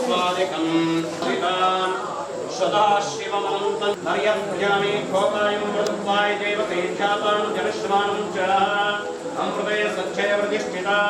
स्वादिकं विदान सदाशिवमनन्तं हर्यभ्यामि भोगायं मृत्वाय देवते ख्यातां जलश्रमाणं च अमृते सच्चय प्रतिष्ठितां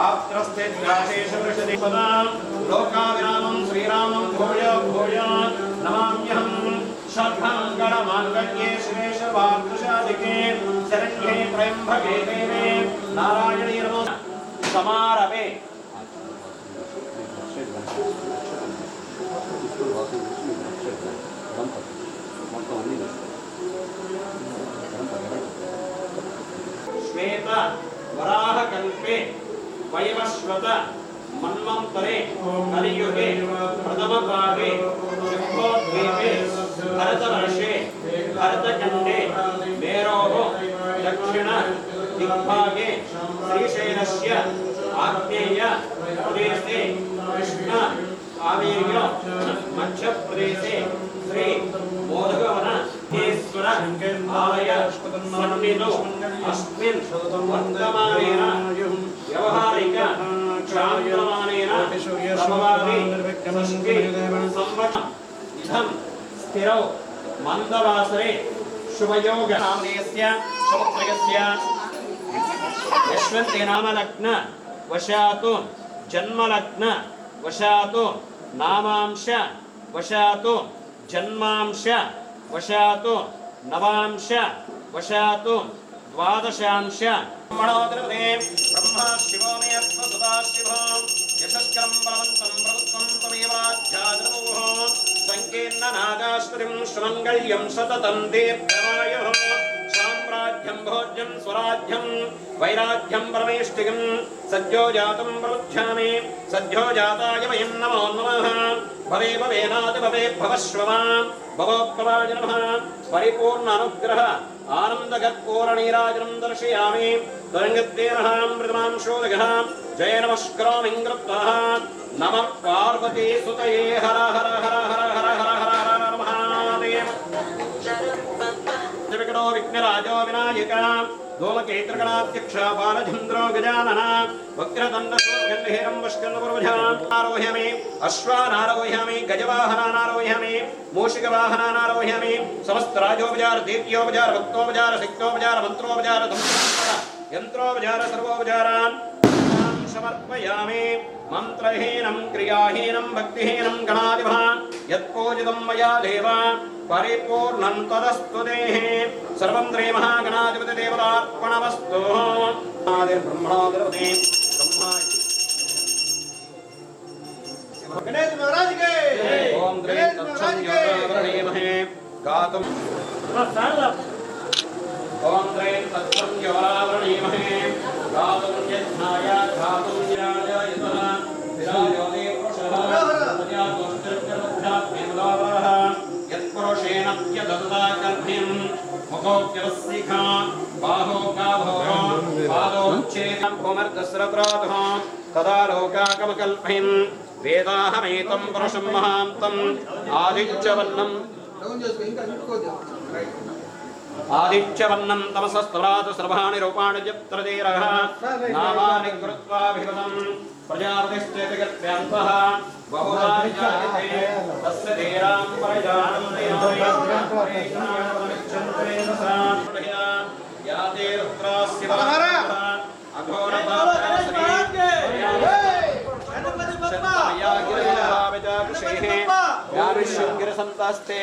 आप्त्रस्ते ग्राशेष वृषदे सदा लोकाविरामं श्रीरामं भूय भूय नमाम्यहं शर्धमङ्गलमाङ्गल्ये शिवे सर्वार्थसाधिके शरण्ये त्र्यम्बके देवे नारायणी नमोस्तुते समारभे श्वेत वराह कल्पे वैवस्वत मन्वन्तरे कलियुगे प्रथम भागे शम्भोद्वीपे भरतवर्षे भरतखण्डे मेरोः दक्षिण दिग्भागे श्रीशैलस्य आग्नेय प्रदेशे कृष्ण कावेर्य मध्यप्रदेशे श्री मोदकवन ईश्वर आलय सन्निधौ अस्मिन् वर्तमानेन व्यवहारिक शान्तमानेन समवादि षष्ठी संवत्सरं स्थिरौ मन्दवासरे शुभयोग नामधेयस्य समुद्रयस्य यशवन्ते नामलग्न वशातु जन्मलग्न वशातु नामांश वशातु जन्मांश वशातु नवांश वशातु द्वादशांश ब्रह्मणोद्रवते ब्रह्मा शिवो मे सदा शिवं यशस्करं बलवन्तं प्रभुत्वं त्वमेवाध्यात्मोः संकीर्ण नागास्पतिं सुमङ्गल्यं सततं दीर्घमायुः साम्राज्यं भोज्यं स्वराज्यं वैराग्यं परमेष्टिकं सद्यो जातं प्रबुध्यामि सद्यो जाताय वयं नमो नमः भवे भवेनादि भवे भवश्व भवोक्तवाय नमः परिपूर्ण अनुग्रह आनन्दगर्पूरणीराजनं दर्शयामि तरङ्गद्देहामृतमां शोधगः जय नमस्करोमि कृत्वा नमः पार्वती सुतये हर हर हर हर हर हर हर हर महादेव विकटो विघ्नराजो विनायक धूमकेत्रगणाध्यक्ष बालचन्द्रो गजानन वक्रतण्डसूर्यगन्धीरं वष्कन्नपूर्वजानारोह्यामि अश्वानारोह्यामि गजवाहनानारोह्यामि मूषिकवाहनानारोह्यामि समस्तराजोपचार दीप्योपचार भक्तोपचार शक्तोपचार मन्त्रोपचार यन्त्रोपचार सर्वोपचारान् समर्पयामि मंत्रहीनं क्रियाहीनं भक्तिहीनं गणाधिपः यत्पूजितं मया देव परिपूर्णं तदस्तु देहे सर्वं श्री महागणाधिपति देवतार्पणमस्तु ब्रह्मणोद्रवते ब्रह्मा गणेश महाराज के ओम गणेश तत्संयोगवर्णीमहे गातुं ओम गणेश तत्संयोगवर्णीमहे गातुं यज्ञाय गातुं याजयतः विराजोदे पुरुषः प्रजातोष्टिर्जलध्यात्मेन्द्रावरः यत्पुरुषेण यददता कर्भिं मुखोऽप्यवस्सिखा बाहो काभोरो पादोच्छेदं भूमर्दस्रत्रातः तदा लोकागमकल्पिं वेदाहमेतं पुरुषं महान्तम् आदित्यवर्णं तमसस्तरात् सर्वाणि रूपाणि जप्त्रदेरः नामानि कृत्वा भिवदं प्रजापतिश्चेति गत्यन्तः बहुधा विजायते तस्य धीरां परिजानन्ते याते रुद्रास्य अघोरतास्ते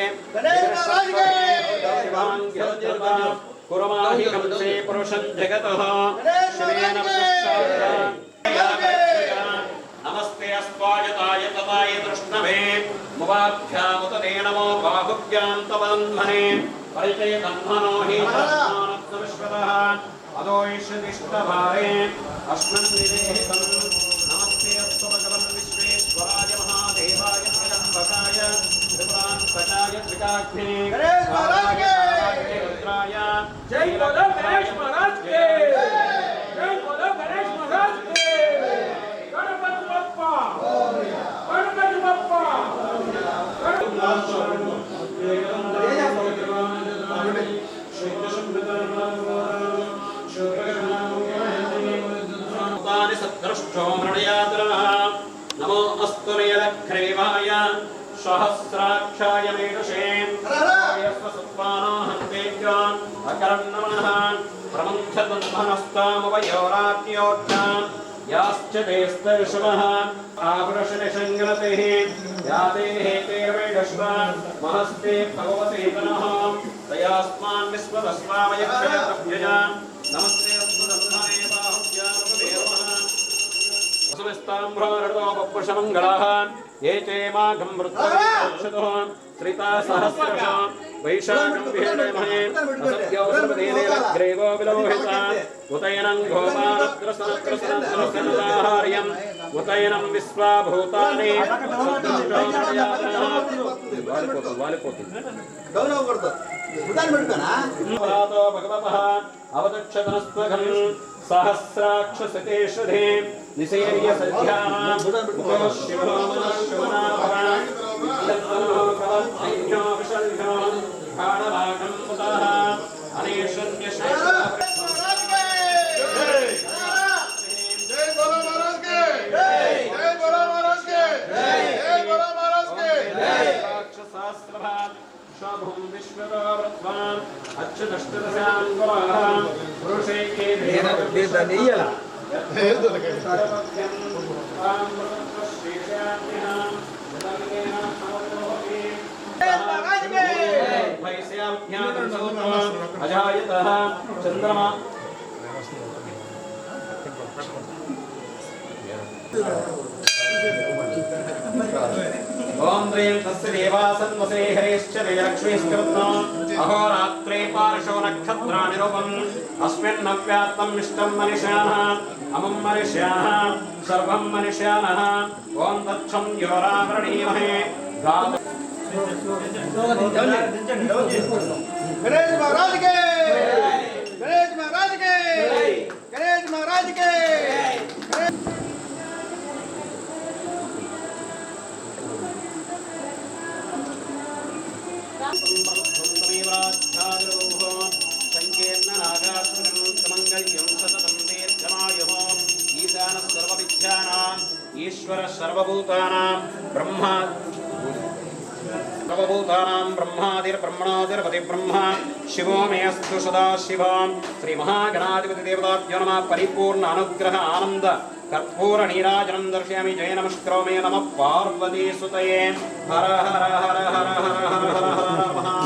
कुरमाहि कंसे पुरुषं जगतः शिवेन नमस्ते अस्त्वायताय तताय तृष्णवे मुवाभ्यामुत ते नमो बाहुभ्यां तवन्मने परिचयतन्मनो हि विश्वतः अदोषदिष्टभारे अस्मिन् निवेहितं नमस्ते अस्तु भगवन् विश्वेश्वराय महादेवाय त्र्यम्बकाय त्रिपुरान्तकाय त्रिकाग्ने रुद्राय जय बोलो गणेश महाराज के जय बोलो गणेश महाराज के गणपति बप्पा गणपति बप्पा नमो अस्तु नीलग्रीवाय सहस्राक्षाय मेषे यस्वसुत्वानाहन्तेभ्याम् अकरन्नमः प्रमुखतन्मनस्तामुपयोराज्ञोऽर्थाम् याश्च तेस्तर्षवः आपुरुषनिषङ्गलतेः याते हेते वेदश्वा महस्ते भगवते तनः तयास्मान् विश्वतस्वामयक्षयतभ्यजा नमस्ते अस्मदन्धाने बाहुभ्यामुपवेमः वसुमिस्ताम्भ्रारडोपपुषमङ्गलाः ये चे माघं वृत्तविक्षतः श्रिता सहस्रशः वैशाखं विहेडमहे असद्योषपदेनेलग्रेवो विलोहिता उतयनं गोपालग्रसनग्रसनग्रसनग्रसनदाहार्यम् उतयनं विश्वाभूतानि भगवतः अवदक्षतनस्त्वघं सहस्राक्षसतेषधे निसेर्य सध्यानां शिवो मनश्शुनाभवान् यत्तनो कवच्चैन्यो विशल्यो घाणवाकं पुतः अनेशन्यश्रेष्ठः शोभुं विश्वदावृत्वान् अच्छदष्टदशां गुराः पुरुषे के देवदनीयला अजायतः चंद्रमा ओम द्रीं तस्य देवासन्वसे हरेश्च लक्ष्मीस्कृत्नम् अहोरात्रे पार्श्वो नक्षत्राणि रूपम् अस्मिन्नव्यात्तम् इष्टम् मनुष्याः अमुं मनुष्याः सर्वं मनुष्यानः ओम तच्छं योरावृणीमहे गणेश महाराज के गणेश महाराज के गणेश महाराज के ईश्वर सर्वभूतानां ब्रह्मा सर्वभूतानां ब्रह्मादिर्ब्रह्मणादिर्पति ब्रह्मा शिवो मे अस्तु सदा शिवं श्री महागणाधिपति देवताभ्यो नमः परिपूर्ण अनुग्रह आनंद कर्पूर नीराजनं दर्शयामि जय नमस्करोमि नमः पार्वती सुतये हर हर हर हर हर हर हर महा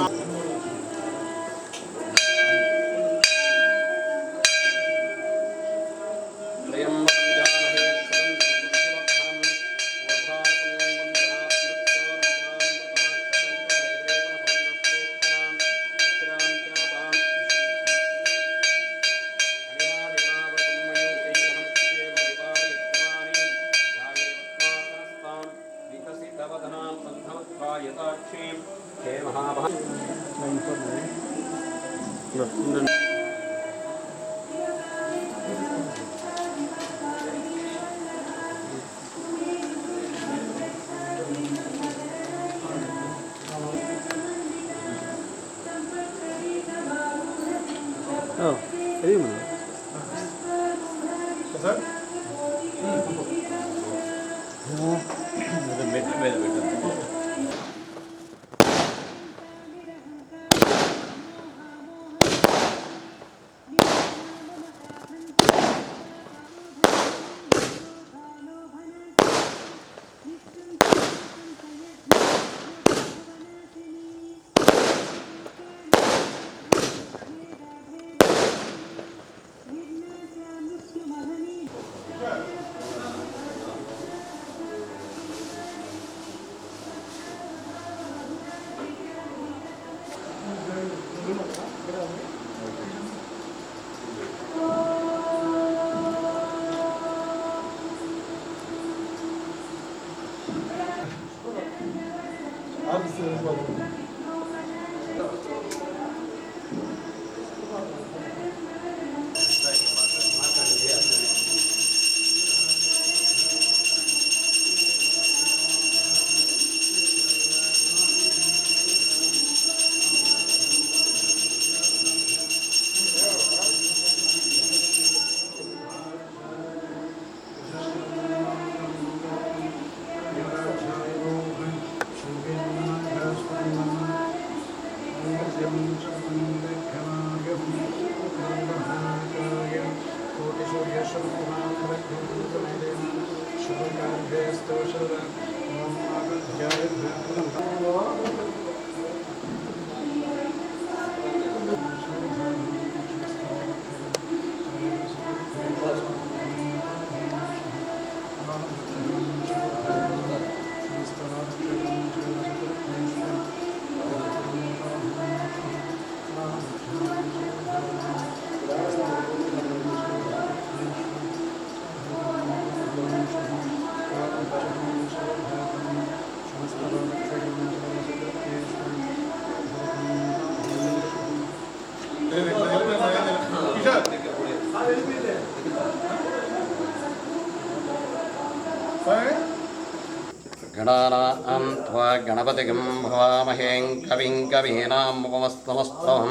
गणानां त्वा गणपतिगं भवामहें कविं कवीनामुपमस्तमस्तमं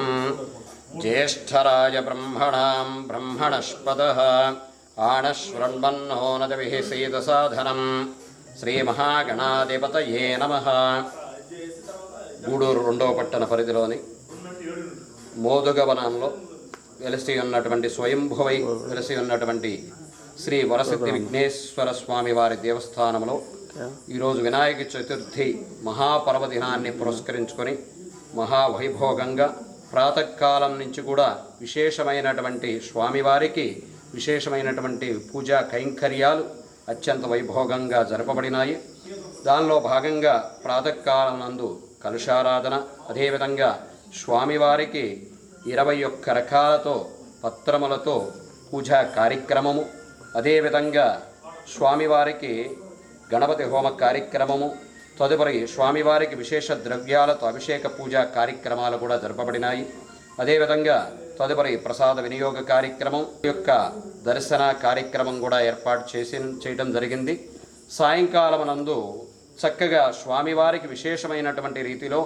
ज्येष्ठराजब्रह्मणां ब्रह्मणस्पदः आणश्वृण्वन्नोनदभिः सीदसाधनं श्रीमहागणाधिपतये नमः. గూడూరు 2వ పట్టణ పరిధిలోని మోదుగవనంలో వెలసి ఉన్నటువంటి స్వయంభువై వెలసి ఉన్నటువంటి శ్రీ వరసిద్ధి విఘ్నేశ్వర స్వామి వారి దేవస్థానంలో ఈరోజు వినాయక చతుర్థి మహాపర్వదినాన్ని పురస్కరించుకొని మహావైభోగంగా ప్రాతకాలం నుంచి కూడా విశేషమైనటువంటి స్వామివారికి విశేషమైనటువంటి పూజా కైంకర్యాలు అత్యంత వైభోగంగా జరపబడినాయి. దానిలో భాగంగా ప్రాతకాలం నందు కలుషారాధన, అదేవిధంగా స్వామివారికి 21 రకాలతో పత్రములతో పూజా కార్యక్రమము, అదేవిధంగా స్వామివారికి గణపతి హోమ కార్యక్రమము, తదుపరి స్వామివారికి విశేష ద్రవ్యాలతో అభిషేక పూజా కార్యక్రమాలు కూడా జరపబడినాయి. అదేవిధంగా తదుపరి ప్రసాద వినియోగ కార్యక్రమం యొక్క దర్శన కార్యక్రమం కూడా ఏర్పాటు చేయడం జరిగింది. సాయంకాలం నందు చక్కగా స్వామివారికి విశేషమైనటువంటి రీతిలో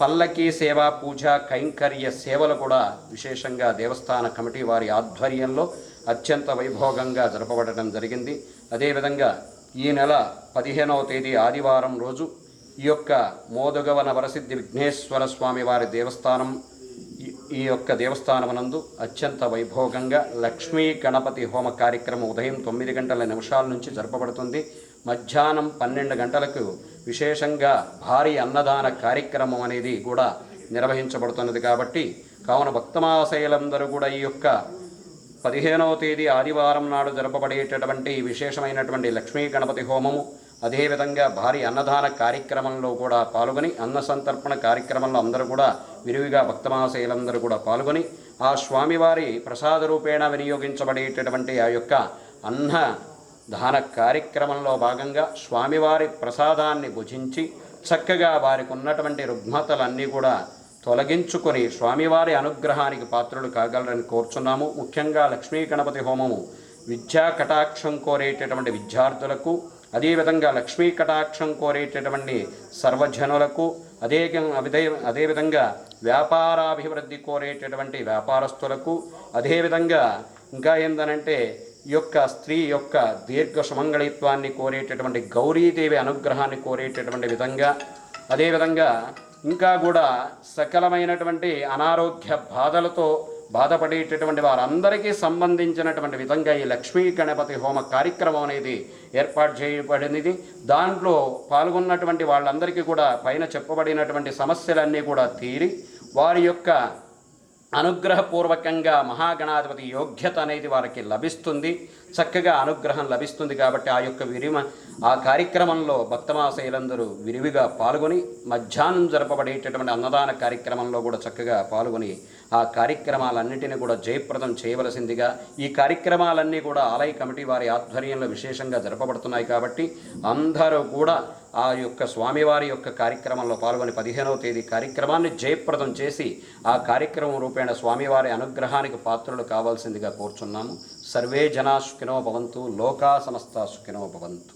పల్లకీ సేవా పూజా కైంకర్య సేవలు కూడా విశేషంగా దేవస్థాన కమిటీ వారి ఆధ్వర్యంలో అత్యంత వైభోగంగా జరపబడటం జరిగింది. అదేవిధంగా ఈ నెల 15వ తేదీ ఆదివారం రోజు ఈ యొక్క మోదుగవన వరసిద్ధి విఘ్నేశ్వర స్వామి వారి దేవస్థానం ఈ యొక్క దేవస్థానమునందు అత్యంత వైభోగంగా లక్ష్మీ గణపతి హోమ కార్యక్రమం ఉదయం 9 నుంచి జరపబడుతుంది. మధ్యాహ్నం 12 గంటలకు విశేషంగా భారీ అన్నదాన కార్యక్రమం అనేది కూడా నిర్వహించబడుతున్నది. కాబట్టి కావున భక్తమాశయులందరూ కూడా ఈ యొక్క 15వ తేదీ ఆదివారం నాడు జరపబడేటటువంటి విశేషమైనటువంటి లక్ష్మీ గణపతి హోమము, అదేవిధంగా భారీ అన్నదాన కార్యక్రమంలో కూడా పాల్గొని అన్న సంతర్పణ కార్యక్రమంలో అందరూ కూడా విరివిగా భక్తమాశయులందరూ కూడా పాల్గొని ఆ స్వామివారి ప్రసాద రూపేణ వినియోగించబడేటటువంటి ఆ యొక్క అన్నదాన కార్యక్రమంలో భాగంగా స్వామివారి ప్రసాదాన్ని భుజించి చక్కగా వారికి ఉన్నటువంటి రుగ్మతలన్నీ కూడా తొలగించుకొని స్వామివారి అనుగ్రహానికి పాత్రులు కాగలరని కోరుచున్నాము. ముఖ్యంగా లక్ష్మీ గణపతి హోమము విద్యా కటాక్షం కోరేటటువంటి విద్యార్థులకు, అదేవిధంగా లక్ష్మీ కటాక్షం కోరేటటువంటి సర్వజనులకు, అదేవిధంగా వ్యాపారాభివృద్ధి కోరేటటువంటి వ్యాపారస్తులకు, అదేవిధంగా ఇంకా ఏందనంటే ఈ యొక్క స్త్రీ యొక్క దీర్ఘ సుమంగళిత్వాన్ని కోరేటటువంటి గౌరీదేవి అనుగ్రహాన్ని కోరేటటువంటి విధంగా, అదేవిధంగా ఇంకా కూడా సకలమైనటువంటి అనారోగ్య బాధలతో బాధపడేటటువంటి వారందరికీ సంబంధించినటువంటి విధంగా ఈ లక్ష్మీ గణపతి హోమ కార్యక్రమం అనేది ఏర్పాటు చేయబడినది. దాంట్లో పాల్గొన్నటువంటి వాళ్ళందరికీ కూడా పైన చెప్పబడినటువంటి సమస్యలన్నీ కూడా తీరి వారి యొక్క అనుగ్రహపూర్వకంగా మహాగణాధిపతి యోగ్యత అనేది వారికి లభిస్తుంది, చక్కగా అనుగ్రహం లభిస్తుంది. కాబట్టి ఆ యొక్క ఆ కార్యక్రమంలో భక్తమాశయులందరూ విరివిగా పాల్గొని మధ్యాహ్నం జరపబడేటటువంటి అన్నదాన కార్యక్రమంలో కూడా చక్కగా పాల్గొని ఆ కార్యక్రమాలన్నింటినీ కూడా జయప్రదం చేయవలసిందిగా, ఈ కార్యక్రమాలన్నీ కూడా ఆలయ కమిటీ వారి ఆధ్వర్యంలో విశేషంగా జరపబడుతున్నాయి. కాబట్టి అందరూ కూడా ఆ యొక్క స్వామివారి యొక్క కార్యక్రమంలో పాల్గొని 15వ తేదీ కార్యక్రమాన్ని జయప్రదం చేసి ఆ కార్యక్రమం రూపేణ స్వామివారి అనుగ్రహానికి పాత్రలు కావాల్సిందిగా కోరుచున్నాము. సర్వే జనా సుఖినో భవంతు, లోకా సమస్త సుఖినో భవంతు.